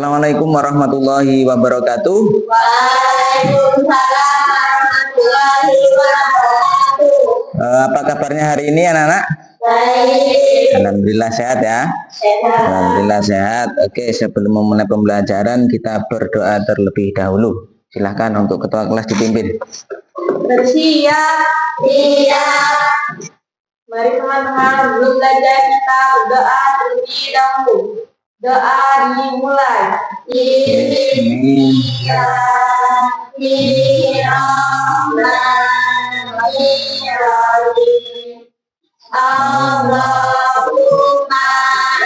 Assalamualaikum warahmatullahi wabarakatuh. Waalaikumsalam warahmatullahi wabarakatuh. Apa kabarnya hari ini anak-anak? Baik. Alhamdulillah sehat ya. Sehat. Alhamdulillah sehat. Oke, sebelum memulai pembelajaran kita berdoa terlebih dahulu. Silahkan untuk ketua kelas dipimpin. Bersiap. Siap. Mari teman-teman, sebelum belajar kita berdoa terlebih dahulu. Doa dimulai. Bismillahirrahmanirrahim. Allahumma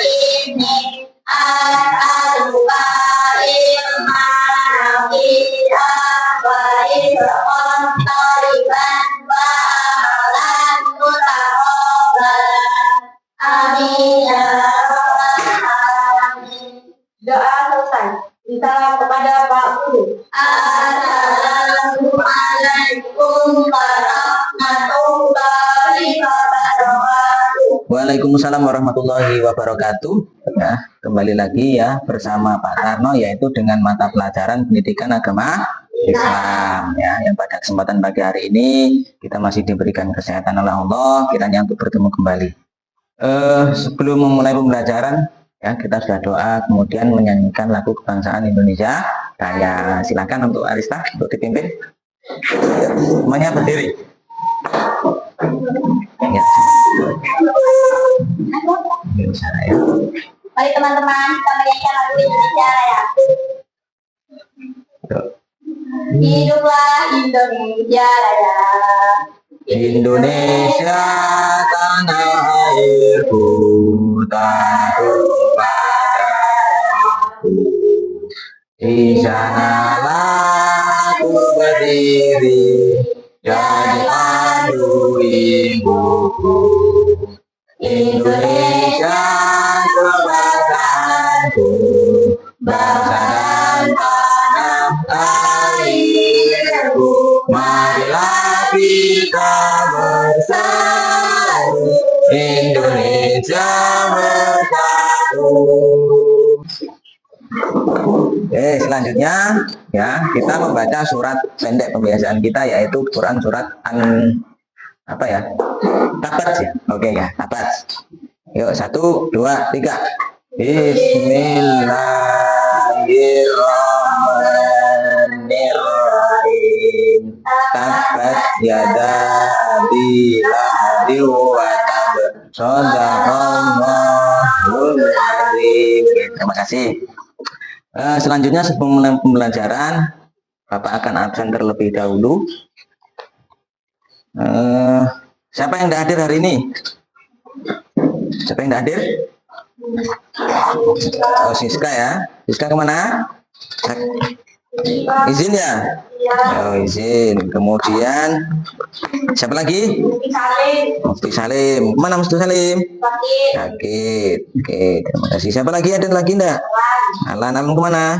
inni as'aluka ilman nafi'an wa rizqan thayyiban wa amalan mutaqabbalan. Amin ya rabbal alamin. Doa selesai. Salam kepada Pak Guru. Assalamualaikum warahmatullahi wabarakatuh. Waalaikumsalam warahmatullahi wabarakatuh. Ya, kembali lagi ya bersama Pak Tarno, yaitu dengan mata pelajaran pendidikan agama Islam ya. Yang pada kesempatan pagi hari ini kita masih diberikan kesehatan oleh Allah, kiranya untuk bertemu kembali. Sebelum memulai pembelajaran ya, kita sudah doa, kemudian menyanyikan lagu kebangsaan Indonesia Raya. Silakan untuk Arista untuk dipimpin. Semuanya berdiri. Ya. Indonesia Raya. Mari teman-teman kita menyanyikan lagu Indonesia Raya. Hiduplah Indonesia Raya. Indonesia tanah airku, tanah padaku. Di sanalah aku berdiri, jadi pandu ibuku. Indonesia kebanggaanku, bangsa dan tanah airku. Marilah kita bersatu, Indonesia bersatu. Oke, selanjutnya ya kita membaca surat pendek pembiasaan kita, yaitu Quran surat Tabat ya. Oke ya, Tabat. Yuk 1, 2, 3. Bismillahirrahmanirrahim. Tabat yada abi lahabin wa tab. Shadaqallahul azim. Terima kasih. Selanjutnya sebelum mulai pembelajaran, Bapak akan absen terlebih dahulu. Siapa yang tidak hadir hari ini? Siapa yang tidak hadir? Oh, Siska ya. Siska kemana? Izin ya? Oh, izin. Kemudian siapa lagi? Mufti Salim. Mana Mufti Salim? Sakit. Oke, terima kasih. Siapa lagi? Ada lagi enggak? Alan kemana?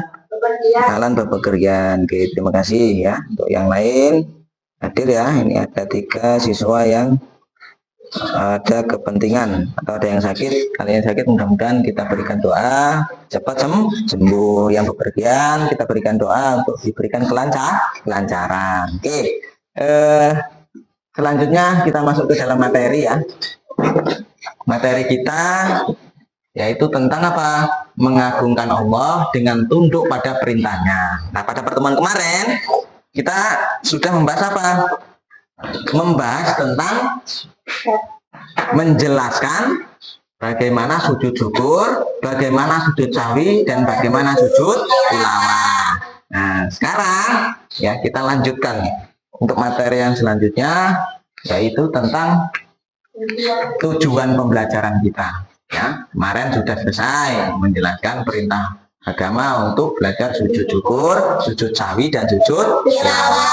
Alan bepergian. Oke, terima kasih ya. Untuk yang lain hadir ya. Ini ada 3 siswa yang ada kepentingan atau ada yang sakit. Kalian sakit, mudah-mudahan kita berikan doa cepat sembuh. Yang bepergian kita berikan doa untuk diberikan kelancaran. Oke. Selanjutnya kita masuk ke dalam materi ya. Materi kita yaitu tentang apa? Mengagungkan Allah dengan tunduk pada perintahnya. Nah, pada pertemuan kemarin kita sudah membahas apa? Membahas tentang menjelaskan bagaimana sujud syukur, bagaimana sujud sahwi, dan bagaimana sujud tilawah. Nah, sekarang ya kita lanjutkan untuk materi yang selanjutnya, yaitu tentang tujuan pembelajaran kita. Ya, kemarin sudah selesai menjelaskan perintah agama untuk belajar sujud syukur, sujud sahwi, dan sujud tilawah.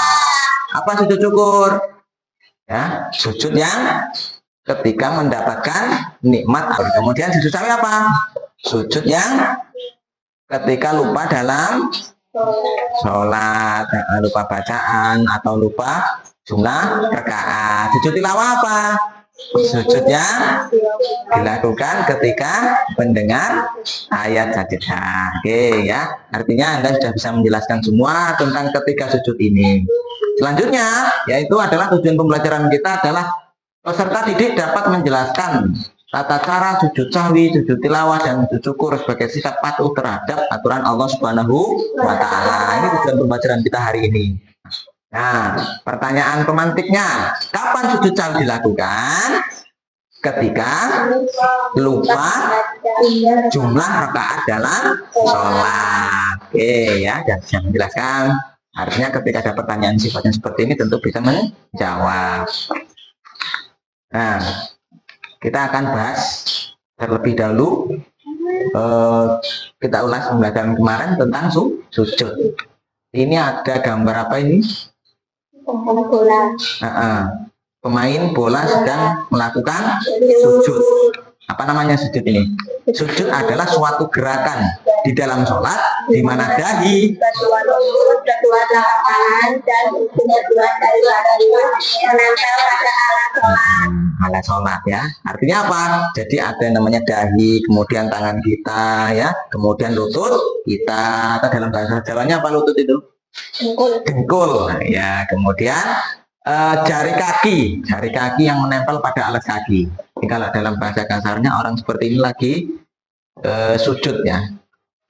Apa sujud syukur? Ya, sujud yang ketika mendapatkan nikmat. Kemudian sujud sahwi apa? Sujud yang ketika lupa dalam sholat, lupa bacaan atau lupa jumlah rakaat. Sujud tilawah apa? Sujudnya dilakukan ketika mendengar ayat sajadah. Oke ya, artinya Anda sudah bisa menjelaskan semua tentang ketika sujud ini. Selanjutnya, yaitu adalah tujuan pembelajaran kita adalah peserta didik dapat menjelaskan tata cara sujud sahwi, sujud tilawah, dan sujud syukur sebagai sikap patuh terhadap aturan Allah Subhanahu wa Ta'ala. Ini tujuan pembelajaran kita hari ini. Nah, pertanyaan pemantiknya, kapan sujud sahwi dilakukan? Ketika lupa jumlah rakaat dalam sholat. Oke ya, dan bisa menjelaskan. Artinya ketika ada pertanyaan sifatnya seperti ini tentu bisa menjawab. Nah, kita akan bahas terlebih dahulu. Kita ulas pembelajaran kemarin tentang sujud. Ini ada gambar apa ini? Bola. Pemain bola sedang melakukan sujud. Apa namanya sujud ini? Sujud adalah suatu gerakan di dalam sholat di mana dahi kedua tangan dan kedua dari menempel pada alat sholat ya. Artinya apa? Jadi ada yang namanya dahi, kemudian tangan kita ya, kemudian lutut kita. Atau dalam bahasa Jawanya apa lutut itu? Dengkul. Nah, ya, kemudian jari kaki yang menempel pada alas kaki. Jadi kalau dalam bahasa kasarnya orang seperti ini lagi sujud ya,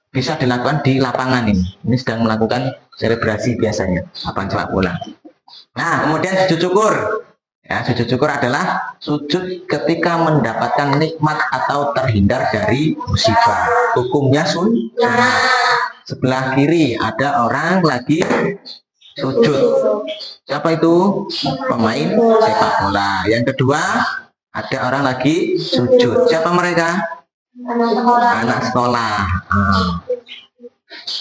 bisa dilakukan di lapangan ini. Ini sedang melakukan selebrasi biasanya, lapangan sepak bola. Nah, kemudian sujud syukur. Ya, sujud syukur adalah sujud ketika mendapatkan nikmat atau terhindar dari musibah. Hukumnya sunnah. Sebelah kiri ada orang lagi sujud. Siapa itu? Pemain sepak bola. Yang kedua, ada orang lagi sujud. Siapa mereka? Anak sekolah.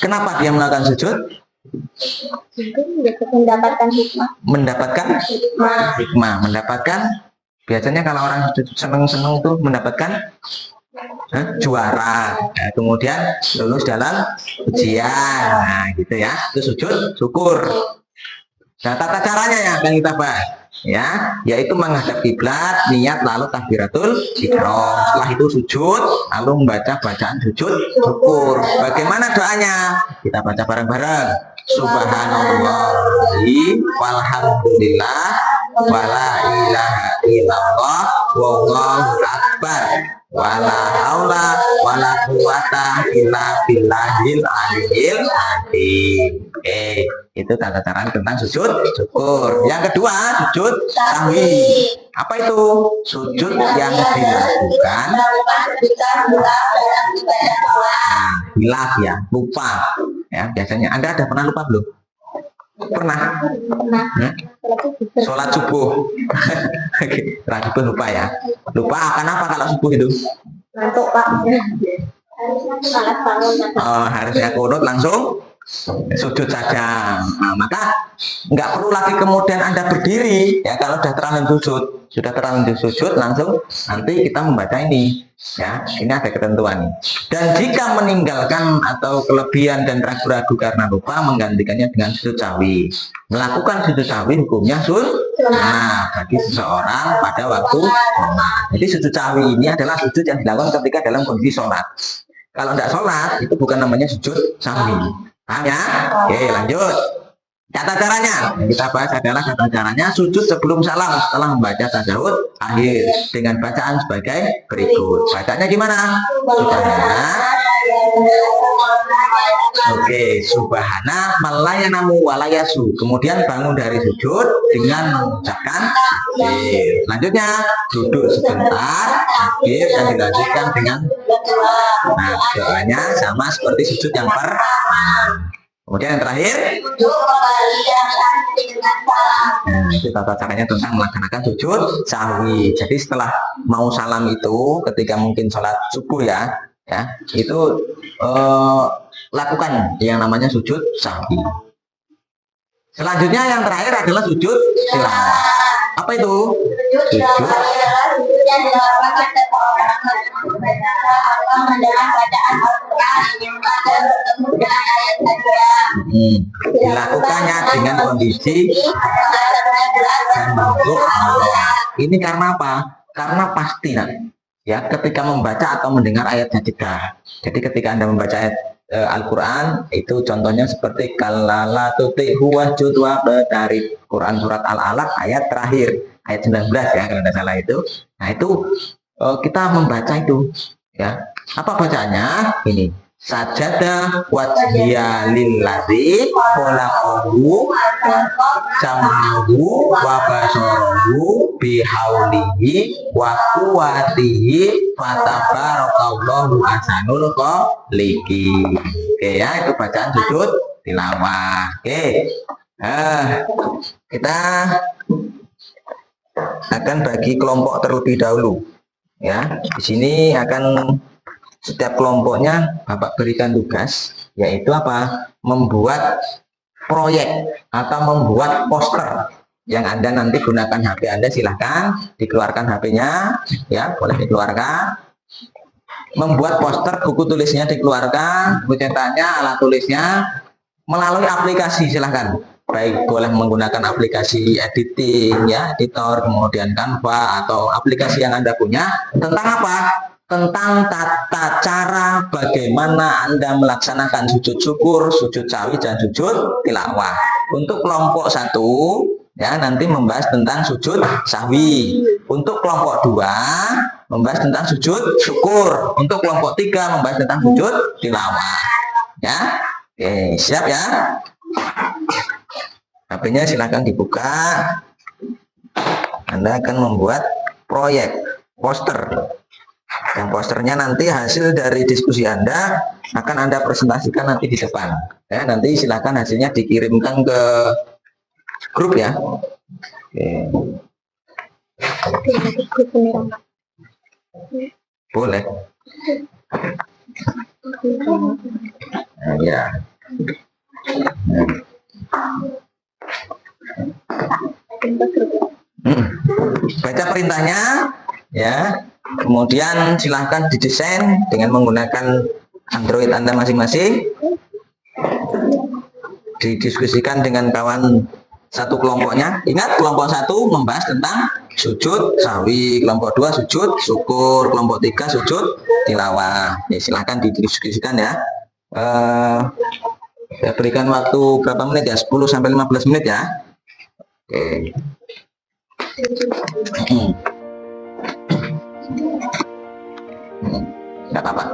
Kenapa dia melakukan sujud? mendapatkan hikmah. Mendapatkan. Biasanya kalau orang sujud seneng-seneng tuh mendapatkan juara. Nah, kemudian lulus dalam ujian. Nah, gitu ya. Itu sujud syukur. Nah, tata caranya yang akan kita bahas ya, yaitu menghadap kiblat, niat lalu takbiratul ihram. Setelah itu sujud, lalu membaca bacaan sujud syukur. Bagaimana doanya? Kita baca bareng-bareng. Subhanallah walhamdulillah wala ilaha illallah wallahu akbar wala haula wala quwata illa billahil aliyil azim. Itu tata cara tentang sujud syukur. Yang kedua, sujud sahwi. Apa itu? Sujud yang dilakukan hilaf ya, lupa. Ya, biasanya Anda ada pernah lupa belum? Pernah. Sholat subuh. Sholat subuh lupa ya. Lupa akan apa kalau subuh itu? Ngantuk, Pak. Harusnya kunut langsung sujud saja. Nah, maka nggak perlu lagi kemudian Anda berdiri ya kalau sudah terlanjur sujud langsung nanti kita membaca ini ya. Ini ada ketentuan. Dan jika meninggalkan atau kelebihan dan ragu-ragu karena lupa, menggantikannya dengan sujud sahwi. Melakukan sujud sahwi hukumnya sunnah bagi seseorang pada waktu sholat. Jadi sujud sahwi ini adalah sujud yang dilakukan ketika dalam kondisi sholat. Kalau tidak sholat itu bukan namanya sujud sahwi. Paham ya? Oke, lanjut. Tata caranya yang kita bahas adalah tata caranya sujud sebelum salam setelah membaca tasyahud akhir dengan bacaan sebagai berikut. Bacanya gimana? Subhana malayanamu walayasu. Kemudian bangun dari sujud dengan mengucapkan akhir. Selanjutnya duduk sebentar akhir dan dilanjutkan dengan doanya sama seperti sujud yang pertama. Kemudian yang terakhir, itu tata caranya tentang melaksanakan sujud sahwi. Jadi setelah mau salam itu, ketika mungkin sholat subuh ya itu lakukan yang namanya sujud sahwi. Selanjutnya yang terakhir adalah sujud tilawah. Apa itu? Sujud dilakukannya dengan kondisi dan bentuk. Ini karena apa? karena pasti ya ketika membaca atau mendengar ayatnya juga. Jadi ketika Anda membaca ayat Al-Quran itu contohnya seperti kalala tuti'hu wasjud waqtarib, Quran surat Al-Alaq ayat terakhir, ayat 19 ya kalau tidak salah itu. Nah itu kita membaca itu ya. Apa bacaannya? Ini sajada wajhiya lillazi khalaqahu samahu wa basarahu bihaulihi wa quwwatihi fatabarakallahu ahsanul khaliqin. Oke ya, itu bacaan sujud tilawah. Oke. Kita akan bagi kelompok terlebih dahulu. Ya, di sini akan setiap kelompoknya Bapak berikan tugas, yaitu apa? Membuat proyek atau membuat poster yang Anda nanti gunakan HP Anda, silahkan dikeluarkan HP-nya, ya boleh dikeluarkan. Membuat poster, buku tulisnya dikeluarkan, buku cetaknya, alat tulisnya melalui aplikasi, silahkan. Baik boleh menggunakan aplikasi editing, ya editor, kemudian Canva atau aplikasi yang Anda punya. Tentang apa? Tentang tata cara bagaimana Anda melaksanakan sujud syukur, sujud sawi, dan sujud tilawah. Untuk kelompok 1 ya nanti membahas tentang sujud sawi. Untuk kelompok 2 membahas tentang sujud syukur. Untuk kelompok 3 membahas tentang sujud tilawah. Ya, oke, siap ya. HP-nya silakan dibuka. Anda akan membuat proyek poster. Yang posternya nanti hasil dari diskusi Anda akan Anda presentasikan nanti di depan. Ya, nanti silakan hasilnya dikirimkan ke grup ya. Oke. Boleh. Nah, ya. Baca perintahnya ya. Kemudian silahkan didesain dengan menggunakan Android Anda masing-masing. Didiskusikan dengan kawan satu kelompoknya. Ingat, kelompok 1 membahas tentang sujud sawi, kelompok 2 sujud syukur, kelompok 3 sujud tilawah. Ya, silahkan didiskusikan ya. Saya berikan waktu berapa menit ya? 10 sampai 15 menit ya. Oke. Nggak apa-apa.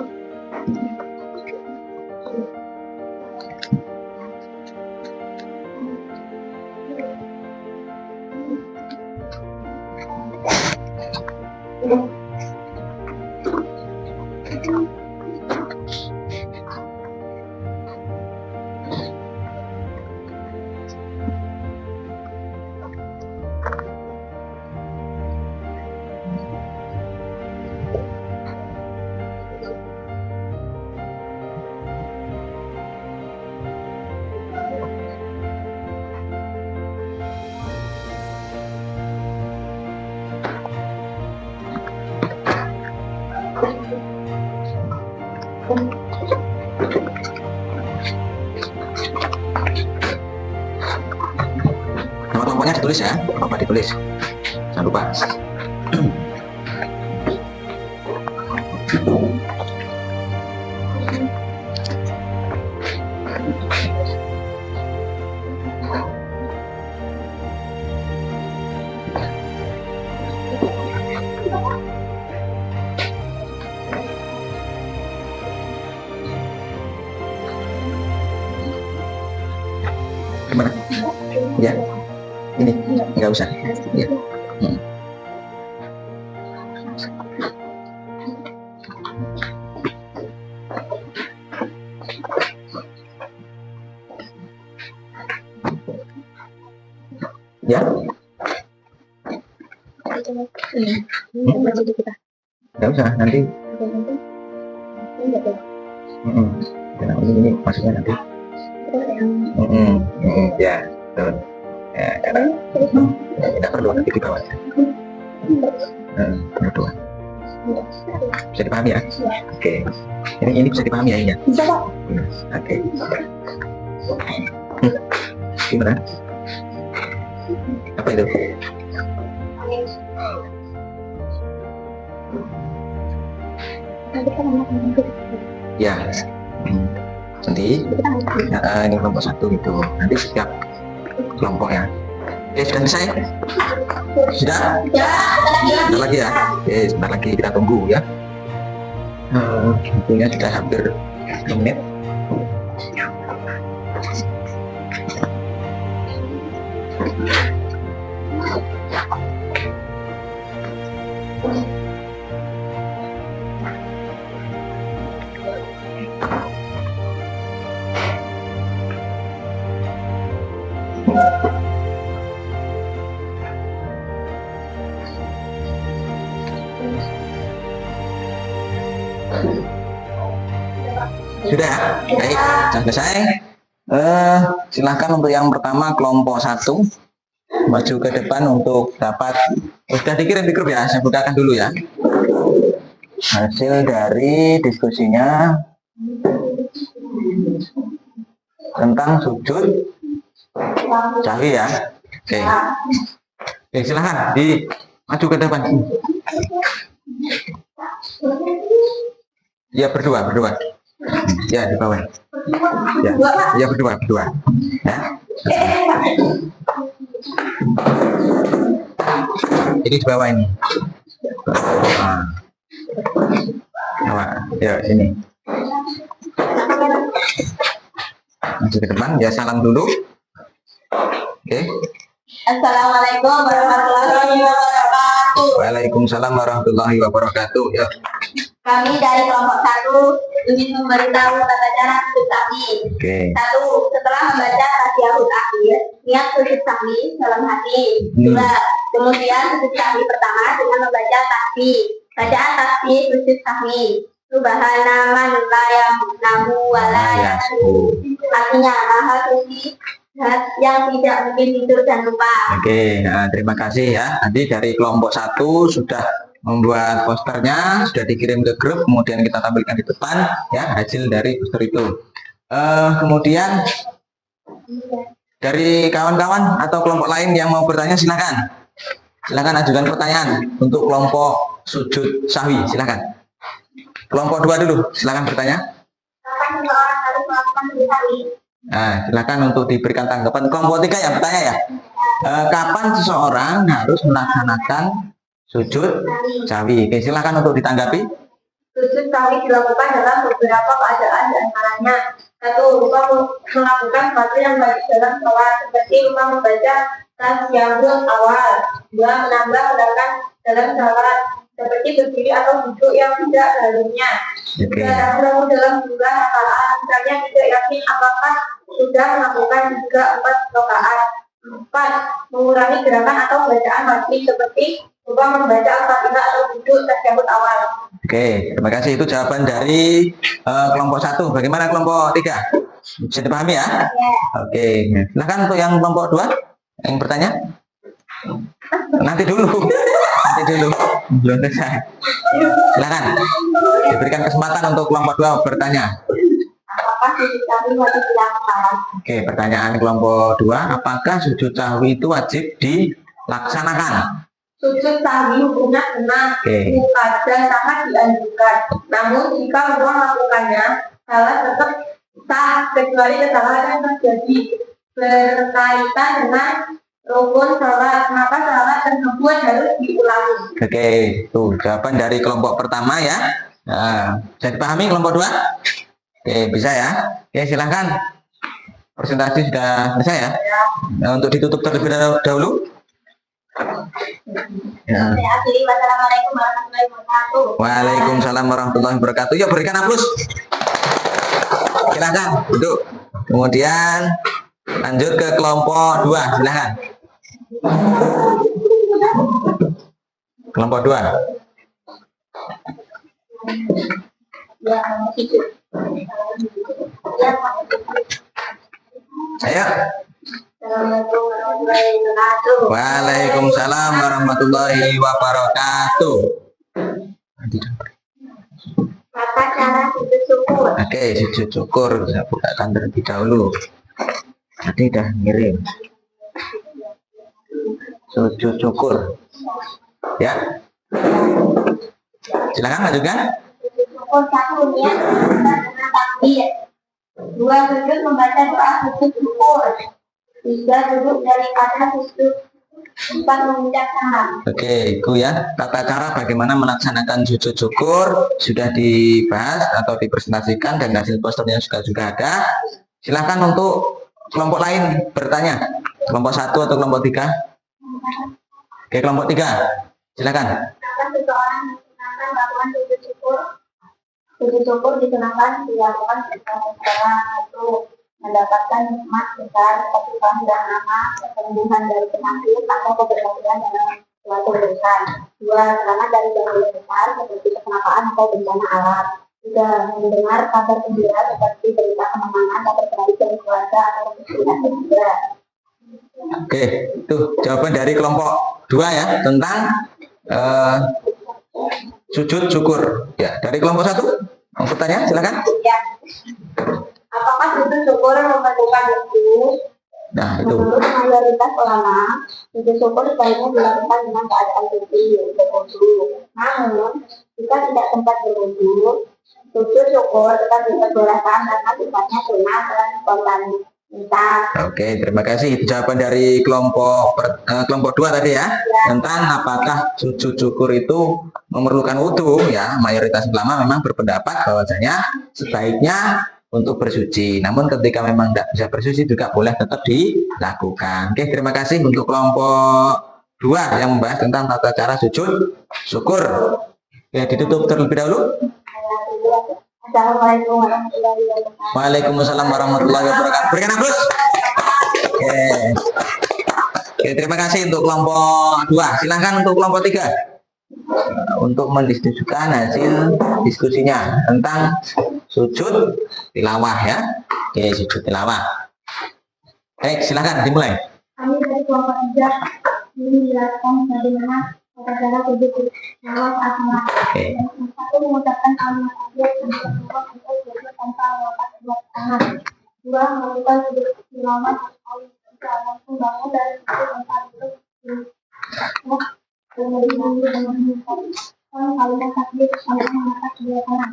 Nama kelompoknya ditulis ya, apa ditulis? Jangan lupa. Gimana? Ya, ini nggak usah. Ya. Ya. Nggak usah nanti. Ini maksudnya nanti. Ya, betul. Ya, tidak perlu nanti di bawah. Berdua. Bisa dipahami ya? Oke. Ini bisa dipahami ya? Bisa Pak. Oke. Gimana? Apa itu? Ya. Nanti ini kelompok 1 itu. Nanti setiap kelompok ya. Oke, sudah selesai? Sudah? Sebentar lagi ya. Oke, sebentar lagi kita tunggu ya. Waktunya sudah hampir 10 menit. Sudah, baik, sudah selesai. Silahkan untuk yang pertama kelompok 1 maju ke depan untuk dapat. Sudah dikirim di grup ya, saya bukakan dulu ya. Hasil dari diskusinya tentang sujud sahwi ya. Oke, oke, silahkan di maju ke depan. Ya, berdua. Ya, di bawah. Ya, berdua. Ya. Ini di bawah ini. Ya, sini. Maju ke depan, ya salam dulu. Oke. Assalamualaikum warahmatullahi wabarakatuh. Waalaikumsalam warahmatullahi wabarakatuh. Ya. Kami dari kelompok 1 ingin memberitahu tata cara sujud sahwi. Oke. 1. Setelah membaca tasyahud akhir, niat sujud sahwi dalam hati. 2. Kemudian sujud sahwi pertama dengan membaca tasbih. Bacaan tasbih sujud sahwi. Subhana man la ya'lamu wa la ya'lamu. Artinya maha suci yang tidak mungkin tidur dan lupa. Oke, nah, terima kasih ya. Nanti dari kelompok 1 sudah membuat posternya, sudah dikirim ke grup, kemudian kita tampilkan di depan ya hasil dari poster itu. Kemudian dari kawan-kawan atau kelompok lain yang mau bertanya silakan ajukan pertanyaan untuk kelompok sujud sahwi, silakan. Kelompok 2 dulu, silakan bertanya. Kapan seseorang harus melakukan sujud sahwi? Nah, silakan untuk diberikan tanggapan. Kelompok 3 yang bertanya ya. Kapan seseorang harus melaksanakan sujud sahwi? Oke, silakan untuk ditanggapi. Sujud sahwi dilakukan dalam beberapa keadaan, di antaranya 1. Lupa melakukan sesuatu yang baik dalam sholat, seperti lupa membaca tasyahud awal. 2. Menambah gerakan dalam sholat, seperti berdiri atau duduk yang tidak seharusnya. 3. Ragu-ragu dalam jumlah rakaat, misalnya tidak yakin apakah sudah melakukan 3-4 rakaat. 4. Mengurangi gerakan atau bacaan wajib, seperti lupa membaca Al-Fatihah atau duduk tasyahud awal. Oke, terima kasih. Itu jawaban dari kelompok 1. Bagaimana kelompok 3? Bisa dipahami ya? Oke, silakan untuk yang kelompok 2 yang bertanya. Nanti dulu, belum selesai. Silakan diberikan kesempatan untuk kelompok 2 bertanya. Apakah sujud sahwi wajib dilakukan? Oke, pertanyaan kelompok 2, apakah sujud sahwi itu wajib dilaksanakan? Sujud sahwi hukumnya sunnah, dan sangat dianjurkan. Namun jika lupa melakukannya, salah tetap sah kecuali kesalahan yang terjadi berkaitan dengan rukun sholat, maka sholat tersebut harus diulangi. Oke, tuh jawaban dari kelompok pertama ya. Nah, bisa dipahami kelompok 2? Oke, bisa ya. Oke, silahkan. Presentasi sudah selesai ya. Nah, untuk ditutup terlebih dahulu. Ya. Wassalamualaikum warahmatullahi wabarakatuh. Waalaikumsalam warahmatullahi wabarakatuh. Ya, berikan aplaus. Silahkan duduk. Kemudian lanjut ke kelompok 2, silahkan. Kelompok 2. Ayo. Waalaikumsalam warahmatullahi wabarakatuh. Tata cara sujud syukur. Oke, sujud syukur saya bukakan terlebih dahulu. Tadi udah ngirim. Sujud syukur. Ya. Silakan lanjutkan. syukur. Satu, niat dengan takbir. Dua, sujud membaca doa sujud syukur. Tiga, duduk daripada sujud. Empat, mengucap salam. Oke, itu ya tata cara bagaimana melaksanakan sujud syukur sudah dibahas atau dipresentasikan dan hasil posternya juga ada. Silakan untuk kelompok lain bertanya, kelompok 1 atau kelompok 3. Oke, kelompok 3, silakan. Kenapa seseorang melakukan melakukan sujud syukur? Sujud syukur digunakan dilakukan ketika seseorang itu mendapatkan nikmat besar seperti panjang nama, kesembuhan dari penyakit atau keberhasilan dalam suatu urusan. Dua, selamat dari bahaya besar seperti kecelakaan atau bencana alam. Tiga, mendengar kabar gembira seperti berita kemenangan atau terbaik dari keluarga atau kesulitan juga. Oke, itu jawaban dari kelompok 2 ya tentang sujud syukur. Ya, dari kelompok 1 mau bertanya, silakan. Ya. Apakah sujud syukur membutuhkan waktu? Nah, itu. Menurut mayoritas ulama, sujud syukur sebaiknya dilakukan dengan keadaan suci, yaitu wudu. Namun, jika tidak sempat berwudu, sujud syukur tetap diperbolehkan karena sifatnya sunnah dan spontanitas. Oke, terima kasih. Itu jawaban dari kelompok 2 tadi ya, tentang apakah sujud syukur itu memerlukan wudhu ya. Mayoritas ulama memang berpendapat bahwasanya sebaiknya untuk bersuci. Namun ketika memang tidak bisa bersuci juga boleh tetap dilakukan. Oke, terima kasih untuk kelompok 2 yang membahas tentang tata cara sujud syukur. Oke, ditutup terlebih dahulu. Assalamualaikum warahmatullahi wabarakatuh. Waalaikumsalam warahmatullahi wabarakatuh. Berikan aplaus. Oke. Oke, terima kasih untuk kelompok 2. Silahkan untuk kelompok 3 untuk mendiskusikan hasil diskusinya tentang sujud tilawah ya. Oke, sujud tilawah. Baik, silahkan dimulai. Kami dari kelompok 3 ingin menjelaskan bagaimana tata cara sujud tilawah saat sholat. Satu, mengucapkan kalimat takbir dan kedua untuk sujud tanpa mengangkat kedua tangan. Dua, melakukan sujud tilawah sekali. Tiga, langsung bangun dari sujud tanpa duduk.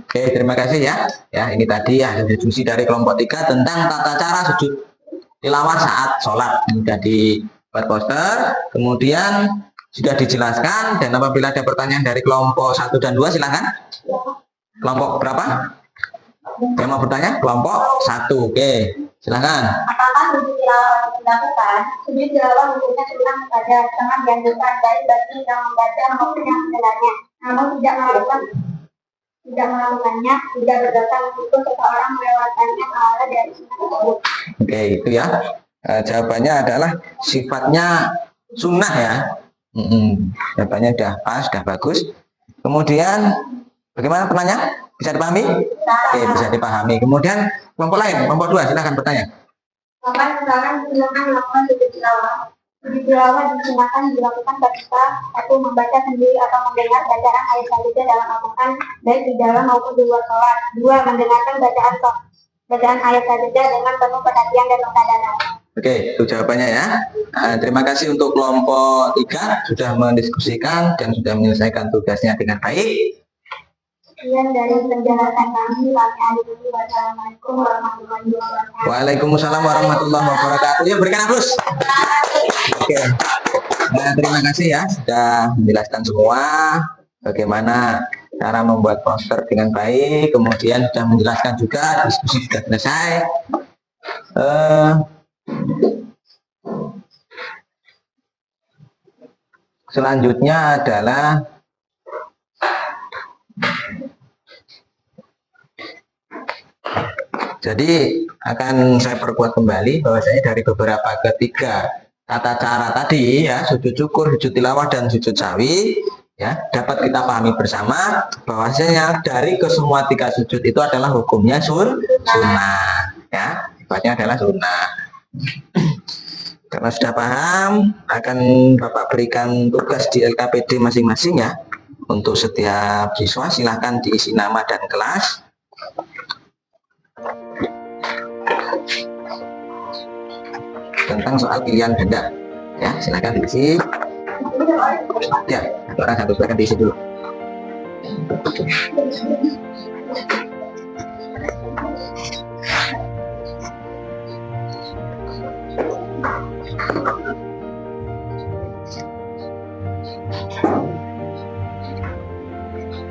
Oke, terima kasih ya. Ya, ini tadi hasil diskusi dari kelompok 3 tentang tata cara sujud tilawah saat sholat. Ini sudah dibuat poster, kemudian sudah dijelaskan, dan apabila ada pertanyaan dari kelompok 1 dan 2 silakan. Kelompok berapa? Yang mau bertanya? Kelompok 1. Oke, silakan. Apakah sujud tilawah dilakukan? Sujud tilawah hukumnya sunnah saja, sangat dianjurkan baik bagi yang membaca maupun yang mendengarnya. Namun tidak melakukannya tidak berdosa meskipun seseorang melewatkannya pahala dari sunnah tersebut. Oke, itu ya. Jawabannya adalah sifatnya sunnah ya. Jawabannya sudah pas, sudah bagus. Kemudian bagaimana pertanyaan? Bisa dipahami? Oke, bisa dipahami. Kemudian kelompok lain, kelompok 2 silakan bertanya. Kapan sekarang digunakan melakukan sujud tilawah? Sujud tilawah digunakan dilakukan ketika satu membaca sendiri atau mendengar bacaan ayat saja dalam Al-Quran baik di dalam maupun di luar sholat. Dua, mendengarkan bacaan ayat saja dengan penuh perhatian dan kesadaran. Oke, itu jawabannya ya. Terima kasih untuk kelompok 3 sudah mendiskusikan dan sudah menyelesaikan tugasnya dengan baik. Sekian dari penjelasan kami. Wassalamualaikum warahmatullahi wabarakatuh. Waalaikumsalam warahmatullahi wabarakatuh. Ya, berikan aplaus. Oke. Nah, terima kasih ya sudah menjelaskan semua bagaimana cara membuat poster dengan baik. Kemudian sudah menjelaskan juga, diskusi sudah selesai. Selanjutnya adalah jadi akan saya perkuat kembali bahwasanya dari beberapa ketiga tata cara tadi ya, sujud syukur, sujud tilawah dan sujud sawi ya, dapat kita pahami bersama bahwasanya dari kesemua 3 sujud itu adalah hukumnya sunnah ya, sifatnya adalah sunnah. Karena sudah paham, akan Bapak berikan tugas di LKPD masing-masing ya. Untuk setiap siswa silahkan diisi nama dan kelas. Tentang soal pilihan benda ya, silahkan diisi. Ya, orang satu silahkan diisi dulu.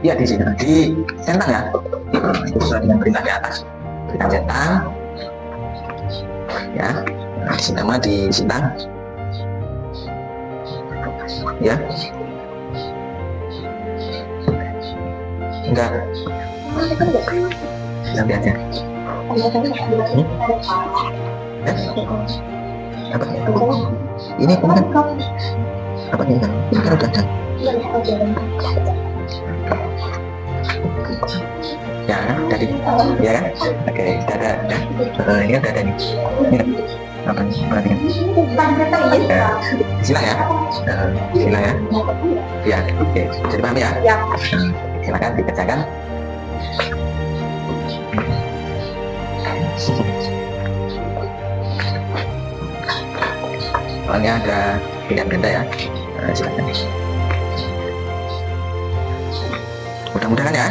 Ya di sini di centang ya, itu sesuai dengan perintah di atas. Kita centang, ya. Nah, di sini nama di sintang, ya. Enggak, nanti aja. Apa? Ini kan? Apa ini kan? Ini kan udah ada. Ya kan tadi ya kan oke udah ada ini udah ada nih ini apa nih perhatikan silang ya silang ya ya oke jadi paham ya silakan dikerjakan. Soalnya ada pilihan ganda ya, silakan. Mudah-mudahan ya.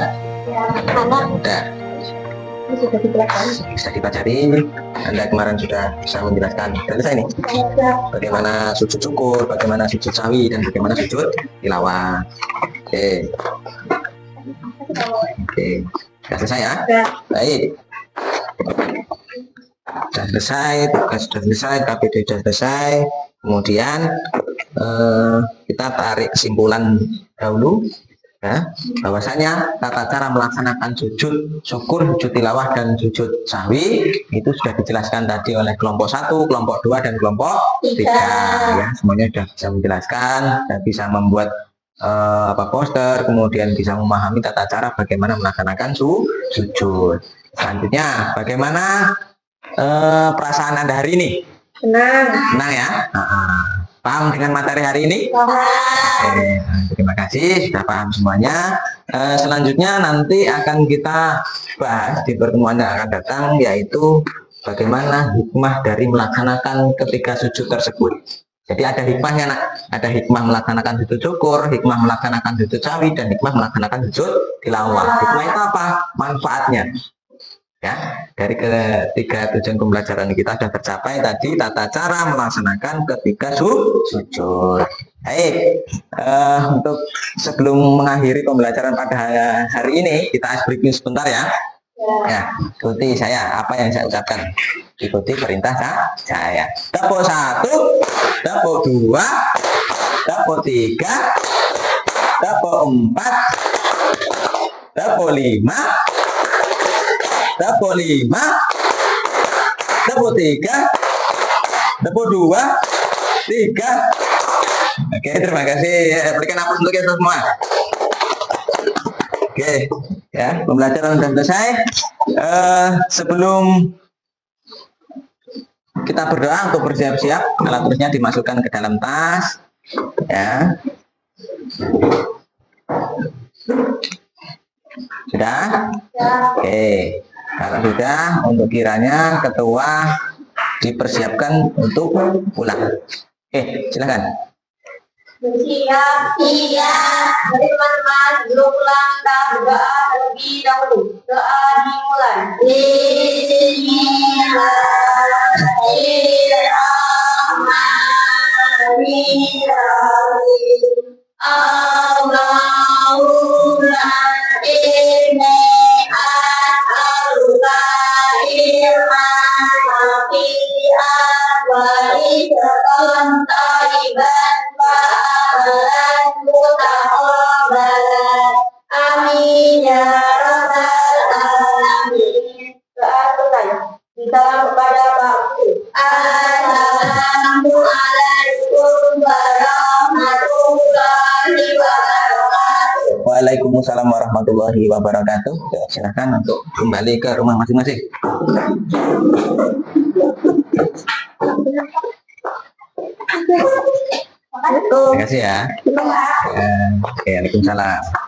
Mudah. Bisa dipelajari. Anda kemarin sudah bisa menjelaskan. Dan selesai nih. Bagaimana sujud syukur, bagaimana sujud sawi, dan bagaimana sujud tilawah. Oke. Oke. Sudah selesai ya? Baik. Sudah selesai, tugas sudah selesai, KPD sudah selesai. Kemudian kita tarik kesimpulan dahulu. Ya, bahwasanya tata cara melaksanakan sujud syukur, sujud tilawah, dan sujud sahwi itu sudah dijelaskan tadi oleh kelompok 1, kelompok 2, dan kelompok 3. Ya, semuanya sudah bisa menjelaskan dan bisa membuat poster, kemudian bisa memahami tata cara bagaimana melaksanakan sujud. Selanjutnya, bagaimana perasaan Anda hari ini? Senang ya? Paham dengan materi hari ini? Oke, terima kasih sudah paham semuanya. Selanjutnya nanti akan kita bahas di pertemuan yang akan datang, yaitu bagaimana hikmah dari melaksanakan ketika sujud tersebut. Jadi ada hikmahnya, nak. Ada hikmah melaksanakan sujud syukur, hikmah melaksanakan sujud sawi, dan hikmah melaksanakan sujud tilawah. Hikmah itu apa? Manfaatnya. Ya, dari ketiga tujuan pembelajaran kita sudah tercapai tadi tata cara melaksanakan ketika sujud. Baik, untuk sebelum mengakhiri pembelajaran pada hari ini kita ice breaking sebentar ya. Ya, ikuti saya apa yang saya ucapkan. Ikuti perintah saya. Tepuk 1, tepuk 2, tepuk 3, tepuk 4, tepuk 5. Tepuk 5, tepuk 3, tepuk 2, 3. Oke, terima kasih. Berikan aplaus untuk kita semua. Oke, ya, pembelajaran sudah selesai. Sebelum kita berdoa untuk bersiap-siap, alat tulisnya dimasukkan ke dalam tas. Ya. Sudah? Oke. Kalau sudah, untuk kiranya ketua dipersiapkan untuk pulang. Silakan. Siap. Jadi teman-teman, sebelum pulang kita berdoa terlebih dahulu. Doa dimulai. Bismillahirrahmanirrahim. Allahumma inni as'aluka ilman nafi'an wa rizqan thayyiban wa amalan mutaqabbalan. Amin ya rabbal alamin. Doa selesai. Salam kepada Pak Guru. Assalamualaikum warahmatullahi wabarakatuh. Waalaikumsalam warahmatullahi wabarakatuh. Silakan untuk kembali ke rumah masing-masing. Terima kasih ya. Waalaikumsalam.